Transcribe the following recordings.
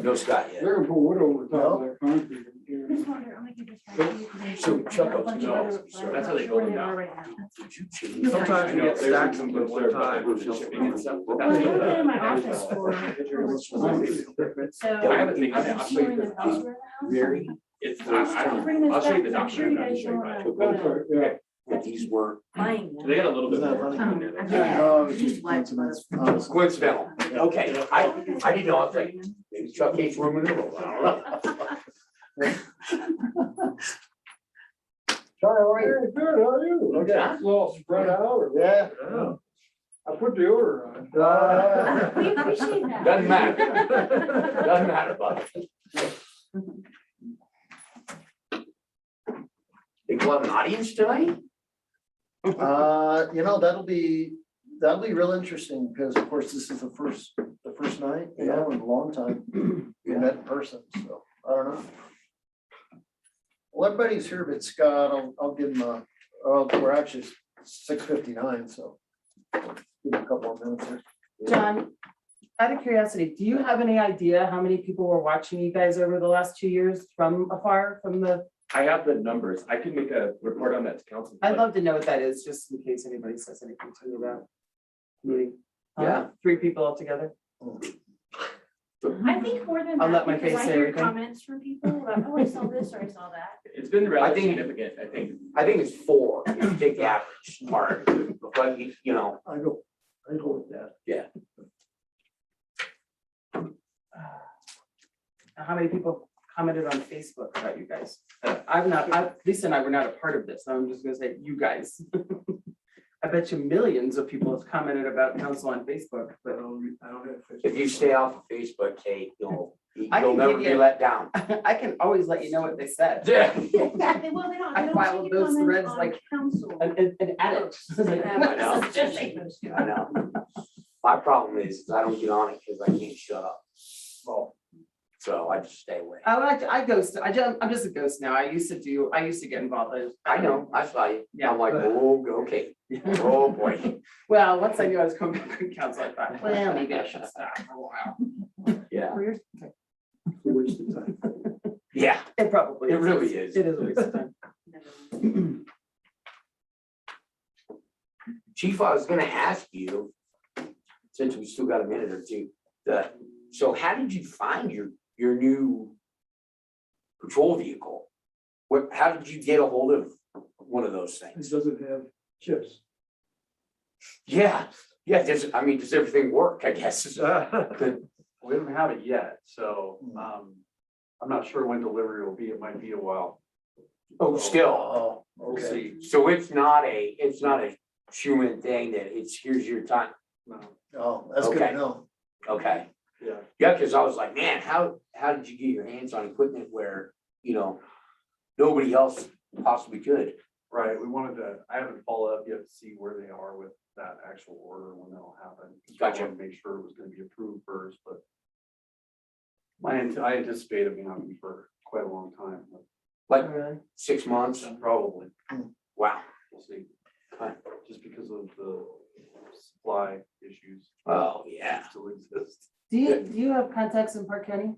No Scott yet. They're gonna put wood over the top of that concrete. So Chuck up to know. That's how they build them now. Sometimes you get stacks of them at one time. In my office for. So. I haven't seen that. I'll show you this. Very, It's, I don't know. I'll show you the document. I'll show you mine. Yeah. but these were They got a little bit more in there. No, it's just coincidence. coincidental. Okay, I didn't know, I was like, maybe Chuck hates room in the road, I don't know. Charlie, how are you? Good, how are you? Okay, Yeah. it's all spread out or? Yeah. I put the order on. We appreciate that. Doesn't matter, doesn't matter, bud. Think we'll have an audience tonight? You know, that'll be real interesting because of course this is the first night, you know, in a long time we met in person, so I don't know. Well, everybody's here but Scott, I'll give him we're actually 6:59, so give him a couple of minutes here. John, out of curiosity, do you have any idea how many people were watching you guys over the last 2 years from afar, from the? I have the numbers. I can make a report on that to council. I'd love to know what that is, just in case anybody says anything to me about meeting. Yeah. 3 people altogether. I think more than I'll that, let my because face I say hear everything. comments from people about, oh, I saw this or I saw that. It's been I relatively think- significant, I think. I think it's 4, if you take the average part, but you know, I go with that. How many people commented on Facebook about you guys? Lisa and I were not a part of this, so I'm just gonna say you guys. I bet you millions of people have commented about council on Facebook, but I don't have. if you stay off of Facebook, Kate, you'll I can never give be you- let down. I can always let you know what they said. Yeah. Exactly, well, they don't, I they don't followed take a those comment threads on like- council. An addict. I know. Just say those two. I know. My problem is I don't get on it because I can't shut up. Well, So I just stay away. I ghost, I'm just a ghost now. I used to get involved. I know, I saw you. Yeah. I'm like, oh, okay. Oh, boy. Well, once I knew I was coming back to council, I thought, well, maybe I should stop for a while. Yeah. 4 years? Okay. Yeah, It probably it is. really is. It is a waste of time. Chief, I was gonna ask you, since we still got a minute or two, so how did you find your new patrol vehicle? How did you get a hold of one of those things? It doesn't have chips. Yeah, does everything work, I guess? We don't have it yet, so I'm not sure when delivery will be. It might be a while. Oh, still, oh, We'll okay. see. so it's not a human thing that it's, here's your time, No, Oh, that's good Okay. to know. okay? yeah. Yeah, cause I was like, man, how did you get your hands on equipment where, nobody else possibly could? Right, I haven't followed up yet to see where they are with that actual order, when that'll happen. Just Gotcha. wanted to make sure it was gonna be approved first, but I anticipate it being on for quite a long time, but Like Really? 6 months? probably, Wow. we'll see. Okay. Just because of the supply issues. Oh, yeah. Still exist. Do you have contacts in Park County?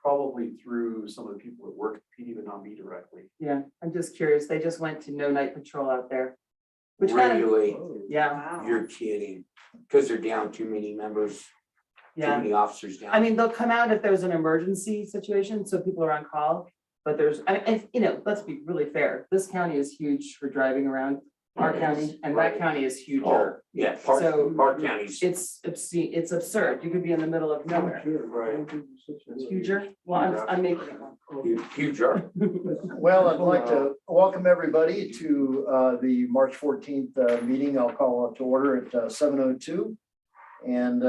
Probably through some of the people that work at PD, but not me directly. Yeah, I'm just curious. They just went to no night patrol out there. Which kind of, Really? yeah, You're kidding. Cause they're down too many members, too yeah. many officers down. I mean, they'll come out if there's an emergency situation, so people are on call. But let's be really fair. This county is huge for driving around. Our county and that county is Oh, huger. yeah, So- Park County's, It's obscene, it's absurd. You could be in the middle of nowhere. Right. It's huger. Well, I'm making it one. huger. Well, I'd like to welcome everybody to the March 14th meeting. I'll call up to order at 7:02. And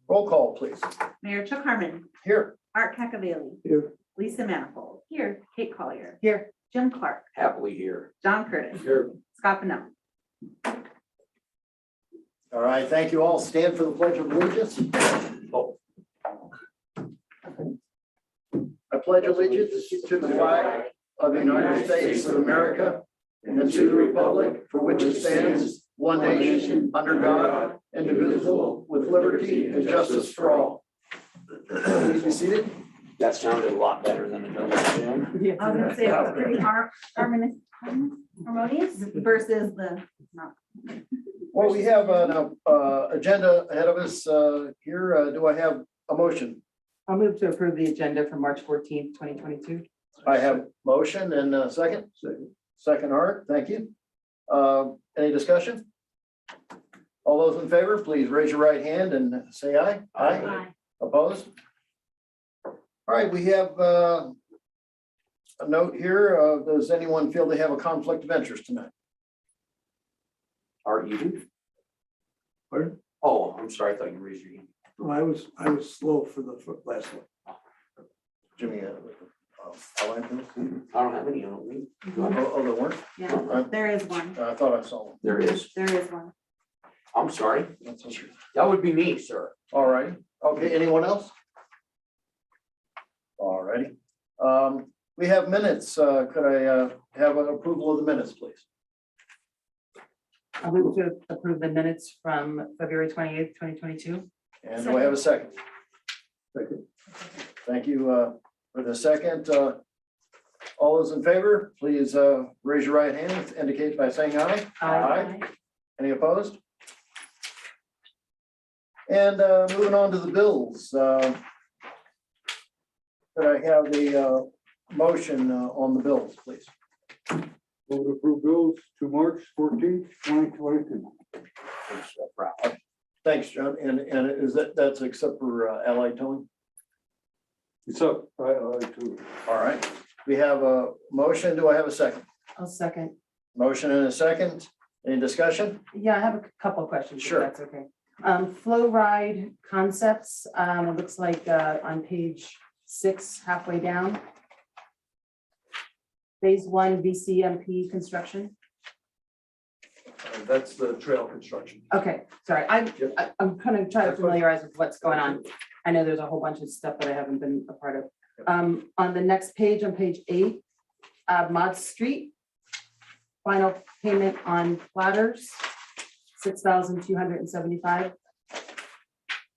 roll call, please. Mayor Chuck Harmon, Here. Art Cacavelli. Here. Lisa Manifold. Here. Kate Collier. Here, Jim Clark. Happily here. John Curtis. Here. Scott Pennell. All right, thank you all. Stand for the Pledge of Allegiance. Oh, I pledge allegiance to the flag of the United States of America and to the republic for which it stands, one nation, under God, indivisible, with liberty and justice for all. Please be seated. That sounded a lot better than it does. Yeah. I was gonna say, it was pretty harmonious versus the, not. Well, we have an agenda ahead of us here. Do I have a motion? I'll move to approve the agenda for March 14th, 2022. I have motion and a second. Second, Art, thank you. Any discussion? All those in favor, please raise your right hand and say aye. Aye. Opposed? All right, we have a note here. Does anyone feel they have a conflict of interest tonight? Are you? Pardon? Oh, I'm sorry, I thought you raised your hand. Well, I was slow for the last one. Jimmy? Outline, please? I don't have any, I don't think. Oh, there weren't? Yeah, there is one. I thought I saw one. There is. There is one. I'm sorry. That's okay. That would be me, sir. All right, okay, anyone else? All righty. We have minutes. Could I have an approval of the minutes, please? I'll move to approve the minutes from February 28th, 2022. And do I have a second? Second. Thank you for the second. All those in favor, please raise your right hand, indicate by saying aye. Aye. Any opposed? And moving on to the bills. Could I have the motion on the bills, please? Move to approve bills to March 14th, 2022. Thanks, John. And is that's except for Allied Towing? It's up, I too. All right, we have a motion. Do I have a second? I'll second. Motion and a second. Any discussion? Yeah, I have a couple of questions. if Sure. That's okay. Flow ride concepts, it looks like on page 6, halfway down. Phase 1 VCMP construction. That's the trail construction. Okay, sorry, I'm kind of trying to familiarize with what's going on. I know there's a whole bunch of stuff that I haven't been a part of. On the next page, on page 8, Mod Street. Final payment on platters, $6,275.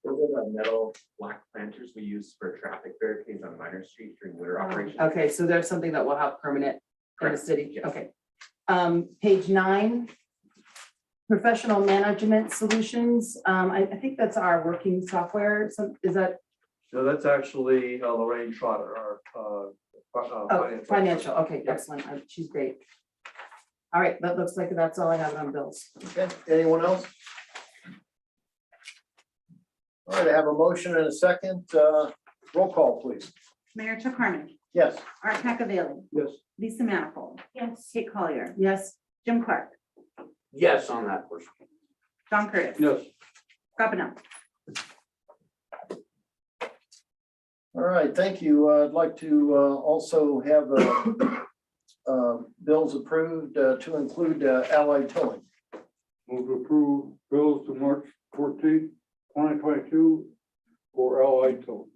Those are the metal black planters we use for traffic barricades on Minor Street during winter operations. Okay, so there's something that will have permanent in the Correct, city, yes. okay. Page 9. Professional management solutions, I think that's our working software, is that, So that's actually Lorraine Trotter, our oh, financial, okay, excellent, she's great. All right, that looks like that's all I have on bills. Okay, anyone else? All right, I have a motion and a second. Roll call, please. Mayor Chuck Harmon, Yes. Art Cacavelli, Yes. Lisa Manifold, Yes. Kate Collier, Yes, Jim Clark, Yes, on that portion. John Curtis. Yes. Scott Pennell. All right, thank you. I'd like to also have bills approved to include Allied Towing. Move to approve bills to March 14th, 2022 for Allied Towing.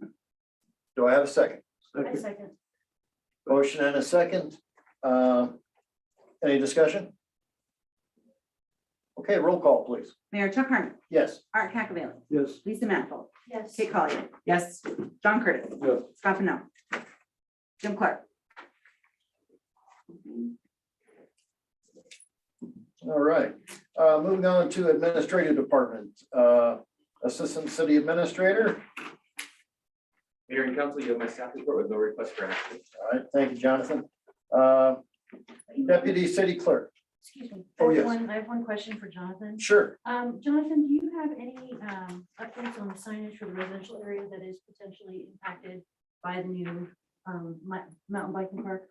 Do I have a second? I second. Motion and a second. Any discussion? Okay, roll call, please. Mayor Chuck Harmon, Yes. Art Cacavelli, Yes. Lisa Manifold, Yes. Kate Collier, yes, John Curtis, Yes. Scott Pennell, Jim Clark. All right, moving on to Administrative Department. Assistant City Administrator. Mayor and council, you have my staff report with no request for action. All right, thank you, Jonathan. Deputy City Clerk. Excuse me. Oh, I have yes. I have one question for Jonathan. Sure. Jonathan, do you have any updates on the signage for the residential area that is potentially impacted by the new mountain biking park?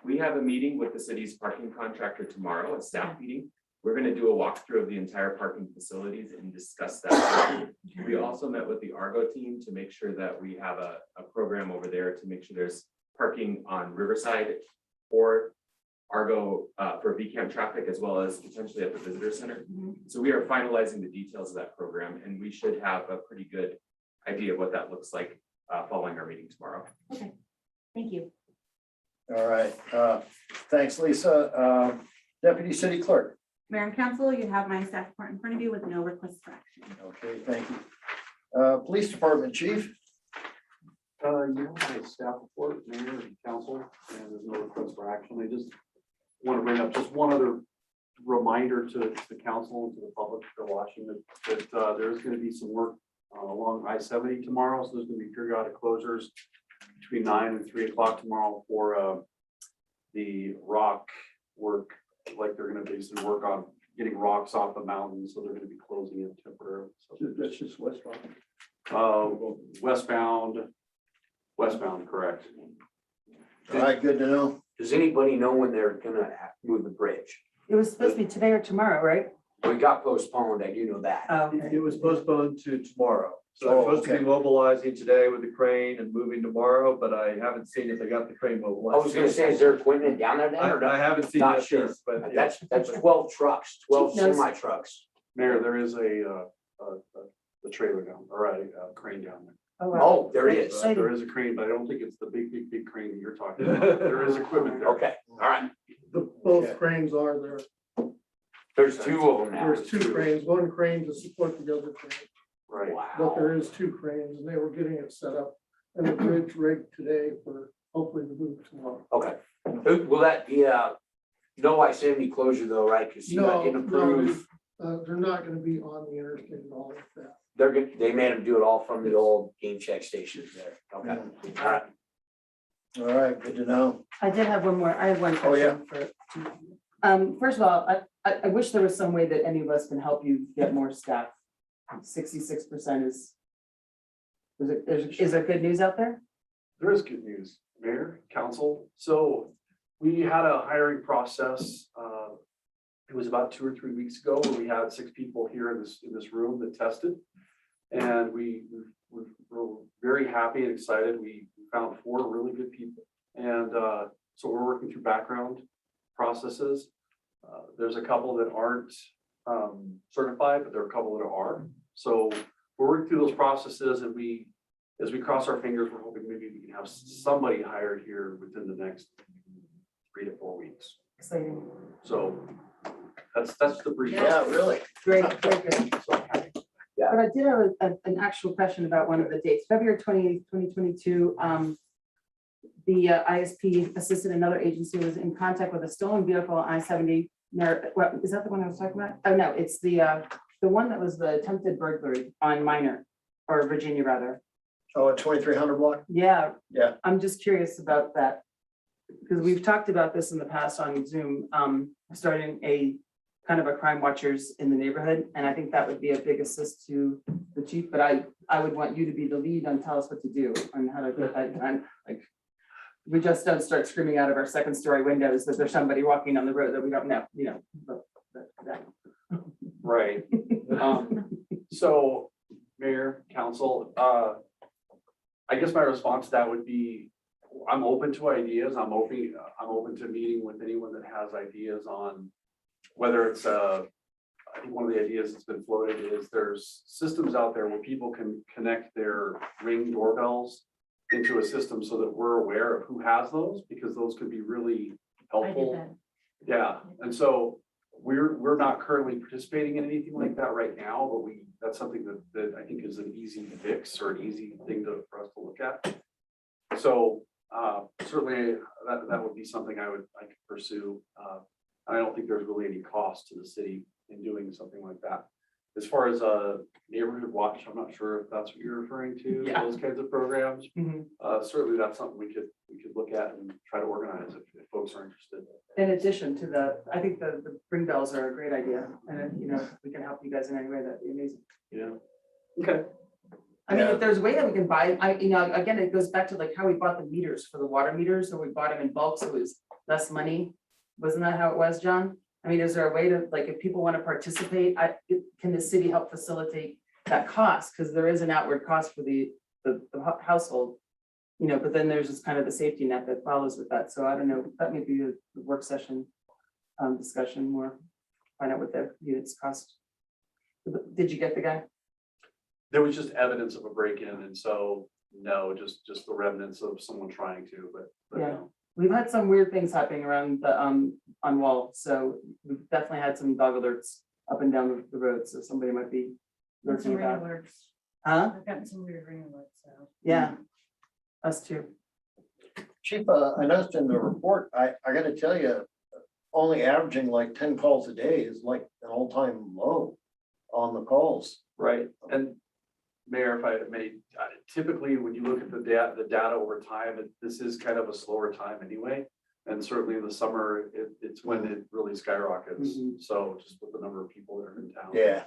We have a meeting with the city's parking contractor tomorrow, a staff meeting. We're going to do a walkthrough of the entire parking facilities and discuss that. We also met with the Argo team to make sure that we have a program over there to make sure there's parking on Riverside or Argo for VCAM traffic, as well as potentially at the visitor center. So we are finalizing the details of that program, and we should have a pretty good idea of what that looks like following our meeting tomorrow. Okay, thank you. All right, thanks, Lisa. Deputy City Clerk. Mayor and council, you have my staff report in front of you with no requests for action. Okay, thank you. Police Department Chief, You have my staff report, mayor and council, and there's no request for action. I just want to bring up just one other reminder to the council and to the public that are watching that there's going to be some work along I-70 tomorrow. So there's going to be periodic closures between 9 and 3 o'clock tomorrow for the rock work. Like they're going to basically work on getting rocks off the mountain. So they're going to be closing it temporarily. So That's just westbound. Westbound, correct. all right, good to know. Does anybody know when they're gonna move the bridge? It was supposed to be today or tomorrow, right? We got postponed, I do know that. Oh, okay. It was postponed to tomorrow. So Oh, they're supposed to okay. be mobilizing today with the crane and moving tomorrow, but I haven't seen if they got the crane I mobilized. was gonna say, is there equipment down there then or I not? haven't seen Not that, sure. yes, but yeah. That's 12 trucks, 12 Chief knows. semi trucks. Mayor, there is a trailer down, or a crane down there. Oh, wow. Oh, there is. There is a crane, but I don't think it's the big crane that you're talking about. There is equipment there. Okay, all right. Okay. Cranes are there. There's 2 of them now. There's 2 cranes, one crane to support the other crane, Right. but there Wow. is 2 cranes and they were getting it set up. And the bridge rigged today for hopefully the move tomorrow. Okay. Will that be no I-70 closure though, right? Because you No, didn't no, approve. they're not gonna be on the interstate at all like that. They made them do it all from the old game check stations there. Okay, all right. All right, good to know. I did have one more, I have one Oh, yeah. question for. First of all, I wish there was some way that any of us can help you get more staff. 66% is there good news out there? There is good news, Mayor, Council. So we had a hiring process. It was about 2 or 3 weeks ago where we had 6 people here in this room that tested. And we were very happy and excited. We found 4 really good people. And so we're working through background processes. There's a couple that aren't certified, but there are a couple that are. So we're working through those processes, and as we cross our fingers, we're hoping maybe we can have somebody hired here within the next 3 to 4 weeks. Exciting. So that's the brief. Yeah, really. Great, very good. Yeah. But I did have an actual question about one of the dates, February 28th, 2022. The ISP assisted another agency was in contact with a stolen vehicle on I-70. What, is that the one I was talking about? Oh, no, it's the one that was the attempted burglary on Minor, or Virginia rather. Oh, a 2300 block? Yeah. Yeah. I'm just curious about that. Because we've talked about this in the past on Zoom, starting a kind of a crime watchers in the neighborhood. And I think that would be a big assist to the chief, but I would want you to be the lead on tell us what to do and how to get that done. Like, we just don't start screaming out of our 2nd-story windows that there's somebody walking on the road that we don't know, you know, that. Right. So, Mayor, Council, I guess my response to that would be, I'm open to ideas. I'm open to meeting with anyone that has ideas on whether it's I think one of the ideas that's been floated is there's systems out there where people can connect their Ring doorbells into a system so that we're aware of who has those, because those could be really I did helpful. that. Yeah, and so we're not currently participating in anything like that right now, but that's something that I think is an easy fix or an easy thing for us to look at. So certainly that would be something I could pursue. I don't think there's really any cost to the city in doing something like that. As far as neighborhood watch, I'm not sure if that's what you're referring to, Yeah. those kinds of programs. Mhm. Certainly that's something we could look at and try to organize if folks are interested. In addition to I think the ring bells are a great idea. And, you know, if we can help you guys in any way, that'd be amazing. Yeah. Okay. I mean, Yeah. if there's a way that we can buy, again, it goes back to like how we bought the meters for the water meters, so we bought them in bulk, so it was less money. Wasn't that how it was, John? I mean, is there a way to, like, if people want to participate, can the city help facilitate that cost? Because there is an outward cost for the household, you know, but then there's just kind of the safety net that follows with that. So I don't know, that may be a work session discussion more, find out what the units cost. Did you get the guy? There was just evidence of a break-in, and so no, just the remnants of someone trying to, but Yeah. no. We've had some weird things happening around the, on Wall, so we've definitely had some dog alerts up and down the road, so somebody might be Some lurking ring about. alerts. Huh? I've gotten some weird ring alerts, so. Yeah. Us too. Chief, I noticed in the report, I gotta tell you, only averaging like 10 calls a day is like an all-time low on the calls. Right, and Mayor, if I may, typically, when you look at the data over time, this is kind of a slower time anyway. And certainly in the summer, it's when it really skyrockets, so just with the number of people that are in town. Yeah.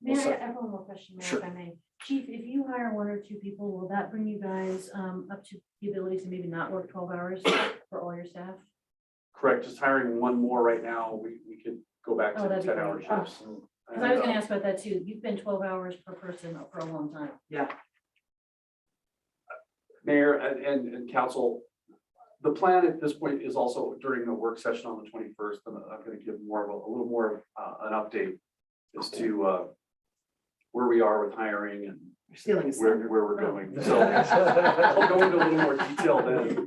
Mayor, Well, I have one more question, Mayor, Sure. if I may. Chief, if you hire 1 or 2 people, will that bring you guys up to the ability to maybe not work 12 hours for all your staff? Correct, just hiring one more right now, we could go back Oh, to the that'd be 10-hour great. Oh. shifts. Because I was gonna ask about that too. You've been 12 hours per person for a long time. Yeah. Mayor and council, the plan at this point is also during the work session on the 21st, and I'm gonna give more of a little more of an update as to where we are with hiring and You're stealing his where thunder. we're going. So I'll go into a little more detail then.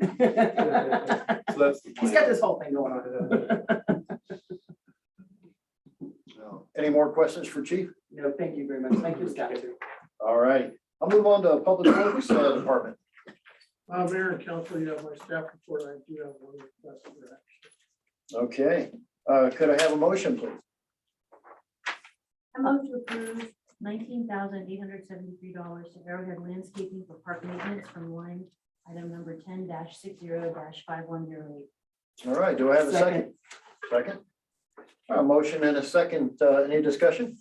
So that's the He's plan. got this whole thing going on. Any more questions for Chief? No, thank you very much. Thank you, staff too. All right, I'll move on to Public Works Department. Mayor and council, you have my staff report. I do have one request for action. Okay, could I have a motion, please? I move to approve $19,873 to Arrowhead Landscaping for park maintenance from line item number 10-60-5108. All right, do I have a second? Second. A motion and a second, any discussion?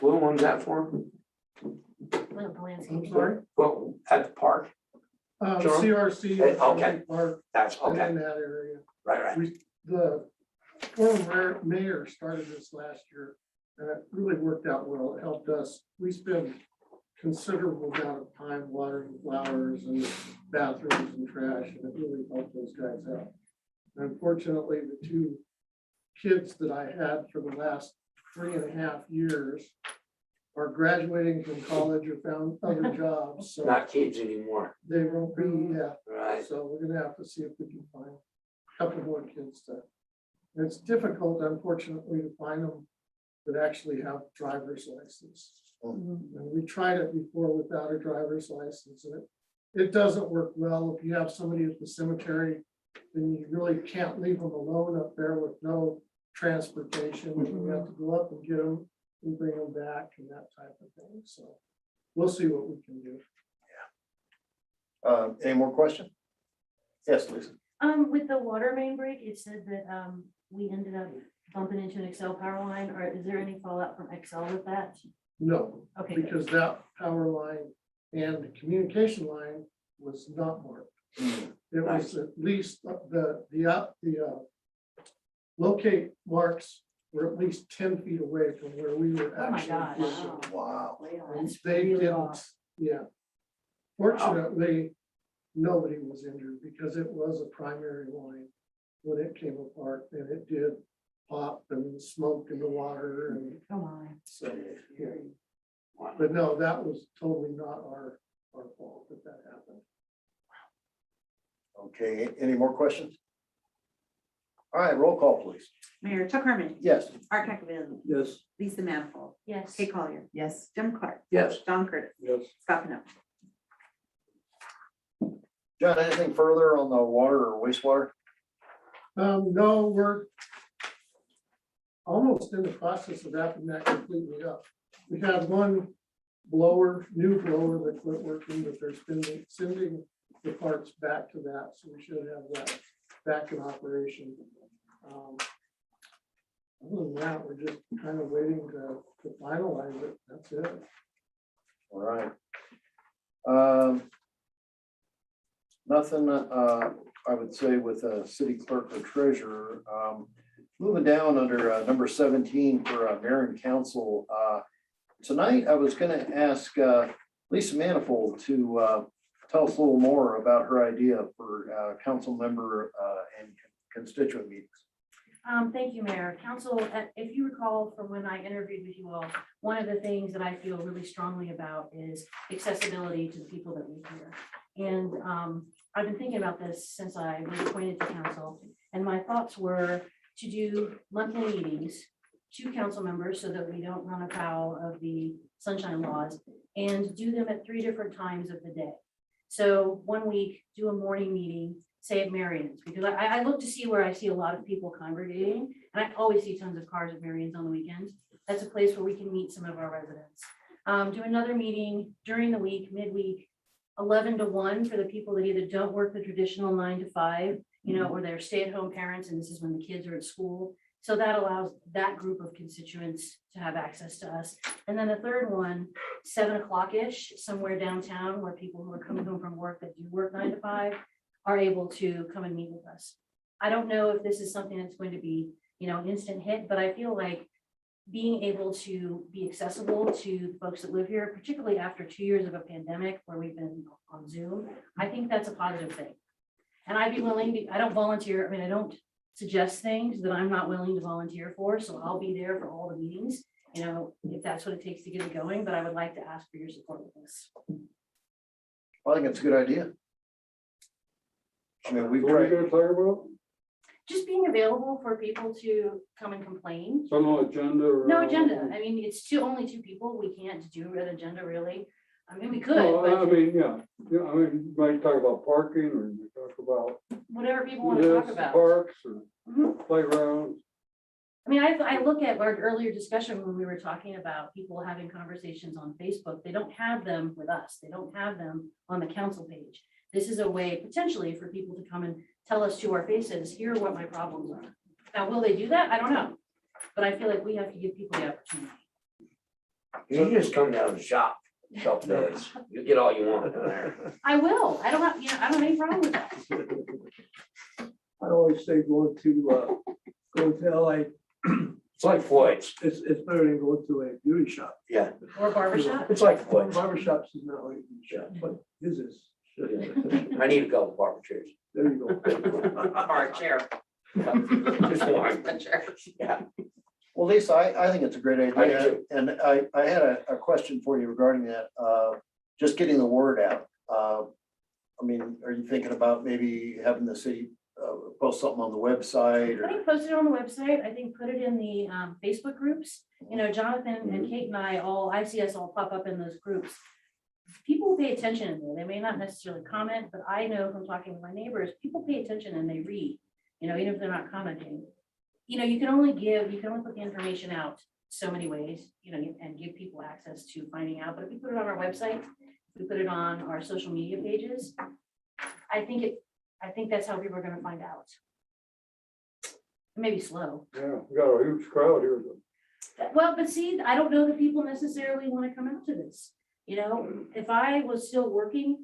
What one's that for? Landscaping. I'm sorry. Well, at the park, Sure. CRC. Okay. Park, that's and okay, in that area. right. The former mayor started this last year, and it really worked out well. It helped us. We spend considerable amount of time watering flowers and bathrooms and trash, and it really helped those guys out. Unfortunately, the 2 kids that I had for the last 3.5 years are graduating from college or found other jobs, so Not kids anymore, they won't be, right? so we're gonna have to see if we can find a couple more kids to. And it's difficult, unfortunately, to find them that actually have driver's license. And we tried it before without a driver's license, and it doesn't work well. If you have somebody at the cemetery, then you really can't leave them alone up there with no transportation. And you have to go up and get them and bring them back and that type of thing. So we'll see what we can do. Any more questions? Yes, Lisa. With the water main break, it said that we ended up bumping into an Excel power line, or is there any fallout from Excel with that? No, Okay, good. because that power line and the communication line was not marked. It was at least the locate marks were at least 10 feet away from where we were Oh my actually. gosh. fishing. Wow. And That's they really didn't, off. yeah. Fortunately, nobody was injured because it was a primary line when it came apart, and it did pop and smoke in the water, and Come on. so, yeah. But no, that was totally not our fault that happened. Okay, any more questions? All right, roll call, please. Mayor Chuck Harmon. Yes. Art Cacavelli. Yes. Lisa Manifold. Yes. Kate Collier. Yes. Jim Clark. Yes. John Curtis. Yes. Scott Pennell. John, anything further on the water or wastewater? No, we're almost in the process of wrapping that completely up. We had one new blower that quit working, but they're sending the parts back to that, so we should have that back in operation. Other than that, we're just kind of waiting to finalize it. That's it. All right. Nothing, I would say with a city clerk or treasurer. Moving down under number 17 for mayor and council. Tonight, I was gonna ask Lisa Manifold to tell us a little more about her idea for council member and constituent meetings. Thank you, Mayor. Council, if you recall from when I interviewed with you all, one of the things that I feel really strongly about is accessibility to the people that live here. And I've been thinking about this since I was appointed to council, and my thoughts were to do monthly meetings, 2 council members, so that we don't run afoul of the sunshine laws, and do them at 3 different times of the day. So one week, do a morning meeting, say at Marion's, because I look to see where I see a lot of people congregating, and I always see tons of cars at Marion's on the weekends. That's a place where we can meet some of our residents. Do another meeting during the week, midweek, 11 to 1 for the people that either don't work the traditional 9 to 5, or they're stay-at-home parents, and this is when the kids are at school. So that allows that group of constituents to have access to us. And then the third one, 7 o'clock-ish, somewhere downtown, where people who are coming home from work that do work 9 to 5 are able to come and meet with us. I don't know if this is something that's going to be, an instant hit, but I feel like being able to be accessible to folks that live here, particularly after 2 years of a pandemic where we've been on Zoom, I think that's a positive thing. And I'd be willing I don't volunteer, I don't suggest things that I'm not willing to volunteer for, so I'll be there for all the meetings, if that's what it takes to get it going, but I would like to ask for your support with this. I think it's a good idea. I mean, we've What are we tried, gonna talk about? Just being available for people to come and complain. Some agenda or? No agenda. It's only 2 people. We can't do an agenda really. We could, Well, I but mean, yeah, you might talk about parking or you talk about whatever people want to talk this, about. parks or Mhm. playgrounds. I look at our earlier discussion when we were talking about people having conversations on Facebook. They don't have them with us. They don't have them on the council page. This is a way potentially for people to come and tell us to our faces, here are what my problems are. Now, will they do that? I don't know. But I feel like we have to give people the opportunity. You just come down to the shop, couple days, you get all you want down there. I will. I don't have any problem with that. I always say going to LA, It's like Floyd's, it's better than going to a beauty shop. yeah, Or barbershop. it's like Floyd's. Barbershops is not like a beauty shop, but his is. I need a couple barber chairs. There you go. Or a chair. Just one. A chair. Yeah. well, Lisa, I think it's a great I do idea. too. And I had a question for you regarding that, just getting the word out. Are you thinking about maybe having the city post something on the website I or? think post it on the website. I think put it in the Facebook groups. Jonathan and Kate and I see us all pop up in those groups. People pay attention in there. They may not necessarily comment, but I know from talking with my neighbors, people pay attention and they read, even if they're not commenting. You can only put the information out so many ways, and give people access to finding out. But if we put it on our website, if we put it on our social media pages, I think that's how people are gonna find out. It may be slow. Yeah, we got a huge crowd here. Well, but see, I don't know that people necessarily want to come out to this. If I was still working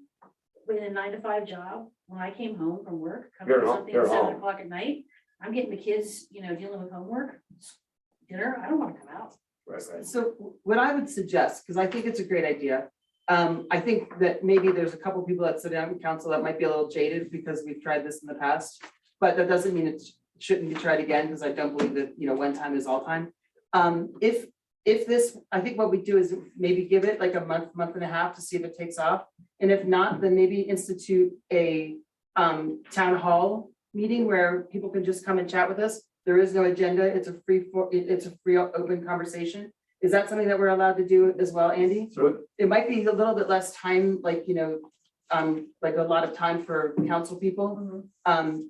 with a 9 to 5 job, when I came home from work, coming You're to home- something you're at 7 home. o'clock at night, I'm getting the kids, dealing with homework, dinner, I don't want to come out. Right. So what I would suggest, because I think it's a great idea, I think that maybe there's a couple people that sit on council that might be a little jaded because we've tried this in the past, but that doesn't mean it shouldn't be tried again, because I don't believe that, one time is all time. If this, I think what we do is maybe give it like a month and a half to see if it takes off. And if not, then maybe institute a town hall meeting where people can just come and chat with us. There is no agenda. It's a free open conversation. Is that something that we're allowed to do as well, Andy? So It might be a little bit less time, like a lot of time for council people.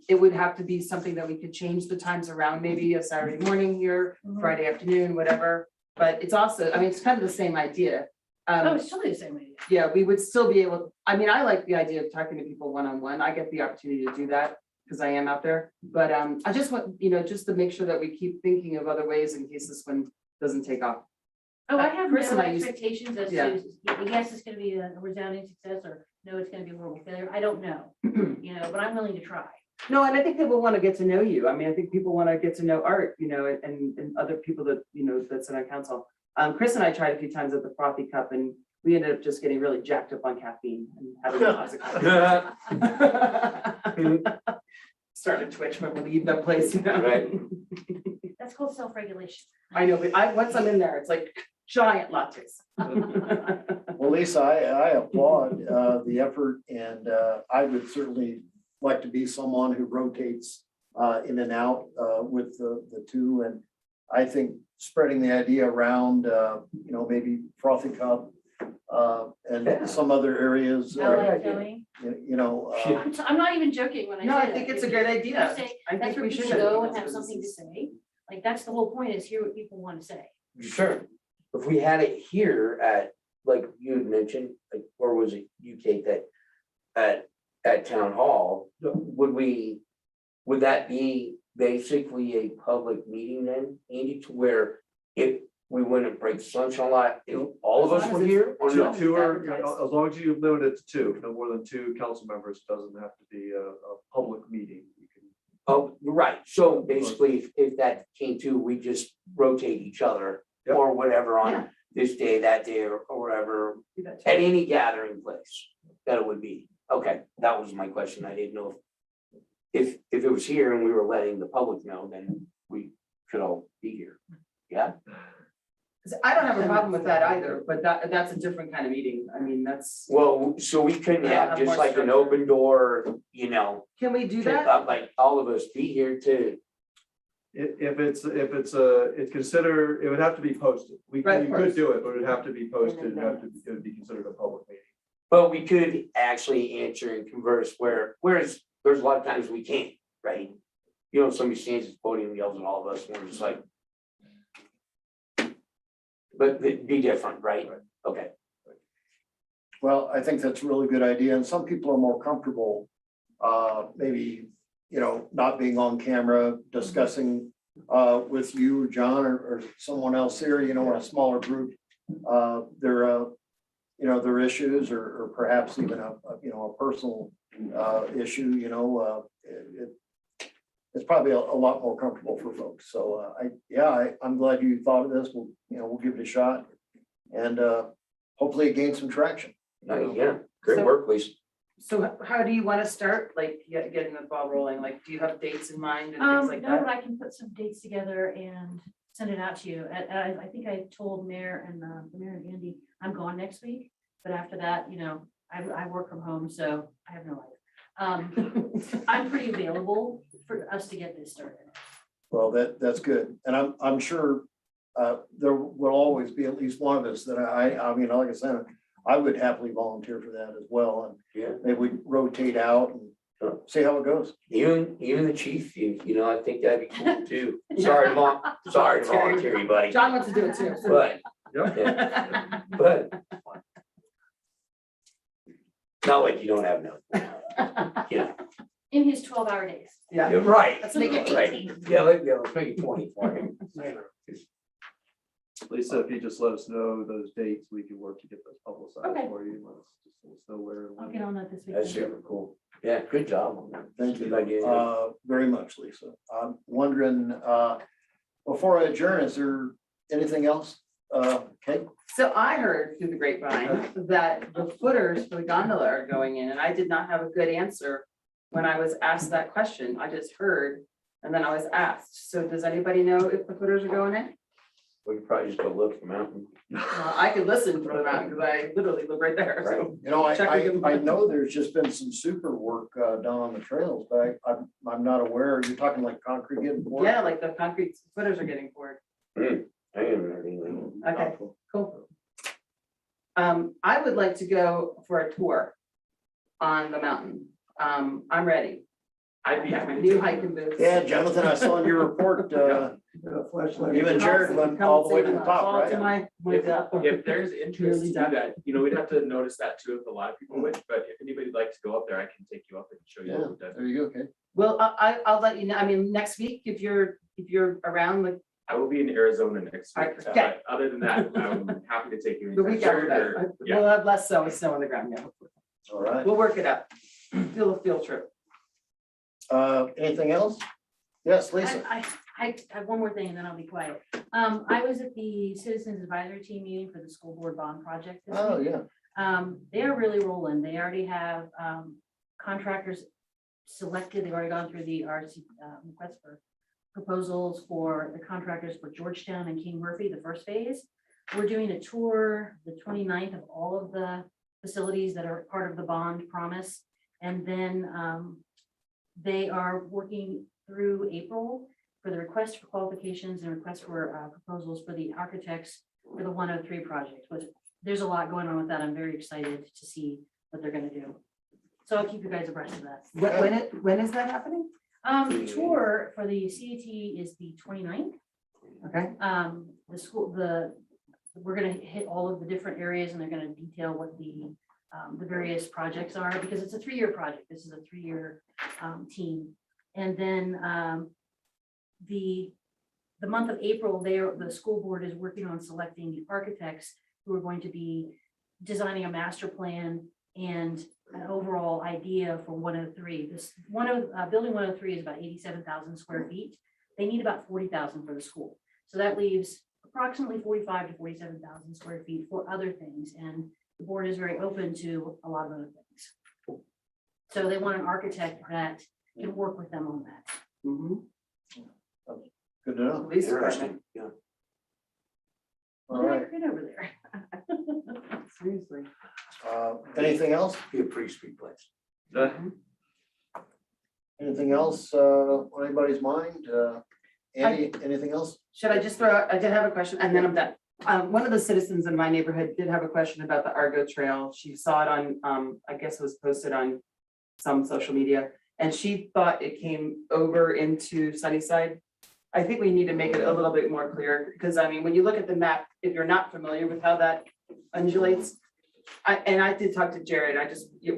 It would have to be something that we could change the times around, maybe a Saturday morning here, Friday afternoon, whatever. But it's also, it's kind of the same idea. Oh, it's totally the same idea. Yeah, we would still be able, I like the idea of talking to people one-on-one. I get the opportunity to do that because I am out there. But I just want, just to make sure that we keep thinking of other ways in case this one doesn't take off. Oh, I have Chris no and I used- expectations as Yeah. to, yes, it's gonna be a resounding success, or no, it's gonna be a horrible failure. I don't know, but I'm willing to try. No, and I think people want to get to know you. I think people want to get to know Art, and other people that, that sit on council. Chris and I tried a few times at the Frothy Cup and we ended up just getting really jacked up on caffeine and having lots of coffee. Starting to twitch when we leave that place, Right. That's called self-regulation. I know, but once I'm in there, it's like giant lattes. Well, Well, Lisa, I applaud the effort, and I would certainly like to be someone who rotates in and out with the two. And I think spreading the idea around, maybe Frothy Cup and some other areas, LA County. I'm not even joking when I say No, that. I think it's a great idea. You say, I that's think where we people should. go and have something to say. Like, that's the whole point, is hear what people want to say. Sure. If we had it here at, like you had mentioned, like, where was it, UK, that at town hall, would that be basically a public meeting then, Andy, to where if we wouldn't break sunshine law, if all of us were here? Or no? Two are, as long as you limit it to two, no more than two council members, doesn't have to be a public meeting. You can. Oh, right, so basically, if that came to, we just rotate each other Yep. or whatever Yeah. on this day, that day, or whatever, Do that too. at any gathering place that it would be. Okay, that was my question. I didn't know if it was here and we were letting the public know, then we could all be here. Yeah, 'Cause I don't have a problem with that either, but that's a different kind of meeting. I mean, that's, well, so we couldn't have just like an open door, can we do to, that? like all of us be here to, If it's it would have to be posted. We Right, you of could course. do it, but it'd have to be posted, it would be considered a public meeting. but we could actually answer and converse whereas there's a lot of times we can't, right? Somebody stands at the podium, yells at all of us, and we're just like. But it'd be different, right? Okay. well, I think that's a really good idea, and some people are more comfortable, maybe, not being on camera, discussing with you, John, or someone else here, in a smaller group, their issues, or perhaps even a personal issue, it's probably a lot more comfortable for folks. So I'm glad you thought of this. We'll give it a shot, and hopefully it gains some traction. Yeah, great So- work, Lisa. So how do you want to start, like, getting the ball rolling? Like, do you have dates in mind and things like No, but that? I can put some dates together and send it out to you. And I think I told Mayor and Andy, I'm gone next week, but after that, I work from home, so I have no life. I'm pretty available for us to get this started. Well, that's good, and I'm sure there will always be at least one of us that I mean, like I said, I would happily volunteer for that as well, and Yeah. maybe we rotate out and see how it goes. Even the chief, I think that'd be cool too. Sorry to volunteer you, buddy. John wants to do it too. so- But, but. Not like you don't have no. In his 12-hour days. Yeah. You're right. Let's make it Right. 18. Yeah, let's make it 20 for him. Lisa, if you just let us know those dates, we can work to get those publicized Okay. for you. Let us know where. and I'll when. get on that this week. That's super cool. Yeah, good job. Thank Good you idea. very much, Lisa. I'm wondering, before I adjourn, is there anything else? Kate? So I heard through the grapevine that the footers for the gondola are going in, and I did not have a good answer when I was asked that question. I just heard, and then I was asked. So does anybody know if the footers are going in? We could probably just go look from mountain. I could listen from the mountain because I literally live right there. So Check with them. I know there's just been some super work done on the trails, but I'm not aware. You're talking like concrete getting poured? yeah, like the concrete footers are getting poured. I didn't know anything. Okay, cool. I would like to go for a tour on the mountain. I'm ready. I'd be happy to. New do it. hiking boots. Yeah, Jonathan, I saw in your report, you and Jared went all the way to the top, right? If there's interest to do that, we'd have to notice that too, if a lot of people would, but if anybody'd like to go up there, I can take you up and show you. Yeah, what we've done. there you go, okay. Well, I'll let you know. I mean, next week, if you're around, like I will be in Arizona next week, Okay. but other than that, I'm happy to take you. the week after anytime. that. Yeah. We'll have less snow on the ground, yeah. All right. We'll work it out. Do a field trip. Anything else? Yes, Lisa? I have one more thing and then I'll be quiet. I was at the Citizens Advisory Team meeting for the school board bond project this Oh, week. yeah. They are really rolling. They already have contractors selected. They've already gone through the RC request for proposals for the contractors for Georgetown and King Murphy, the first phase. we're doing a tour the 29th of all of the facilities that are part of the bond promise. And then they are working through April for the request for qualifications and request for proposals for the architects for the 103 project. But there's a lot going on with that. I'm very excited to see what they're gonna do. So I'll keep you guys abreast of that. When is that happening? The tour for the CAT is the 29th. Okay. We're gonna hit all of the different areas and they're gonna detail what the various projects are, because it's a 3-year project. This is a 3-year team. And then the month of April, the school board is working on selecting the architects who are going to be designing a master plan and an overall idea for 103. Building 103 is about 87,000 square feet. They need about 40,000 for the school. So that leaves approximately 45 to 47,000 square feet for other things. And the board is very open to a lot of other things. So they want an architect that can work with them on that. Good to know. Police department. Interesting, yeah. All right. Right over there. Seriously. Anything else? Be a pretty sweet place. Anything else on anybody's mind? Andy, anything else? Should I just throw out, I did have a question and then I'm done. One of the citizens in my neighborhood did have a question about the Argo Trail. She saw it on, I guess it was posted on some social media, and she thought it came over into Sunnyside. I think we need to make it a little bit more clear, because I mean, when you look at the map, if you're not familiar with how that undulates, I did talk to Jared,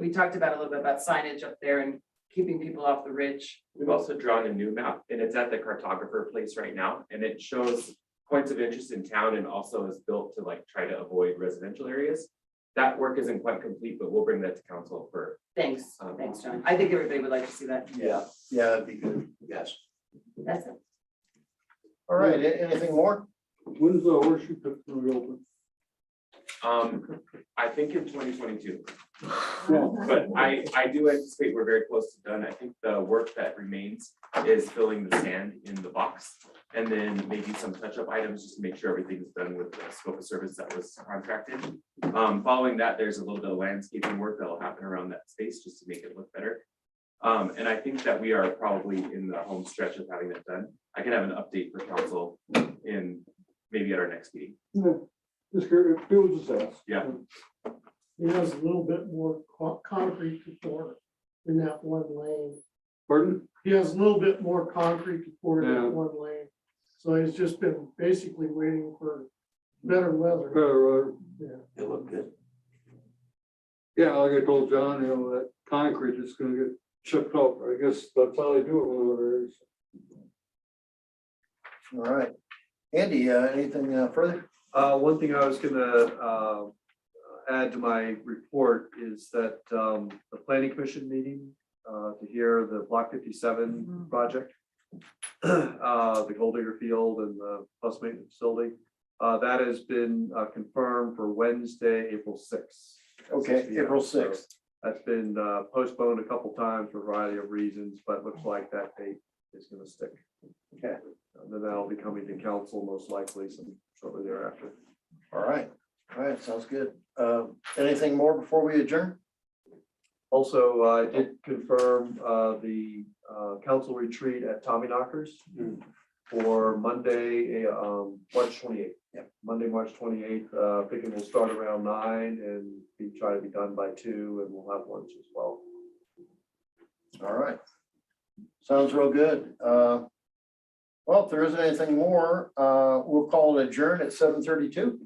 we talked about a little bit about signage up there and keeping people off the ridge. We've also drawn a new map and it's at the cartographer place right now, and it shows points of interest in town and also is built to like try to avoid residential areas. That work isn't quite complete, but we'll bring that to council for. Thanks, John. I think everybody would like to see that. Yeah, that'd be good. Yes. That's it. All right, anything more? When's the horseshoe pit gonna be open? I think in 2022, Yeah. but I do anticipate we're very close to done. I think the work that remains is filling the sand in the box. And then maybe some touch-up items just to make sure everything is done with the scope of service that was contracted. Following that, there's a little bit of landscaping work that'll happen around that space just to make it look better. And I think that we are probably in the home stretch of having that done. I can have an update for council in maybe at our next meeting. Yeah, just curious, it was just asked. Yeah. He has a little bit more concrete to pour in that one lane. Pardon? He has a little bit more concrete to pour in Yeah. that one lane. So he's just been basically waiting for better weather. Better, It looked good. yeah, like I told John, that concrete is gonna get chipped up. I guess that's how they do it when there is. All right. Andy, anything further? One thing I was gonna add to my report is that the planning commission meeting to hear the Block 57 project, the Gold Digger Field and the bus maintenance facility, that has been confirmed for Wednesday, April 6th. Okay, 6 p.m. April So 6th. that's been postponed a couple times for a variety of reasons, but looks like that date is gonna stick. Okay. And then that'll be coming to council most likely some shortly thereafter. All right, sounds good. Anything more before we adjourn? Also, I did confirm the council retreat at Tommyknockers for Monday, March 28th. Yep. Monday, March 28th. Picking will start around 9 and try to be done by 2, and we'll have lunch as well. All right. Sounds real good. Well, if there isn't anything more, we'll call it adjourn at 7:32.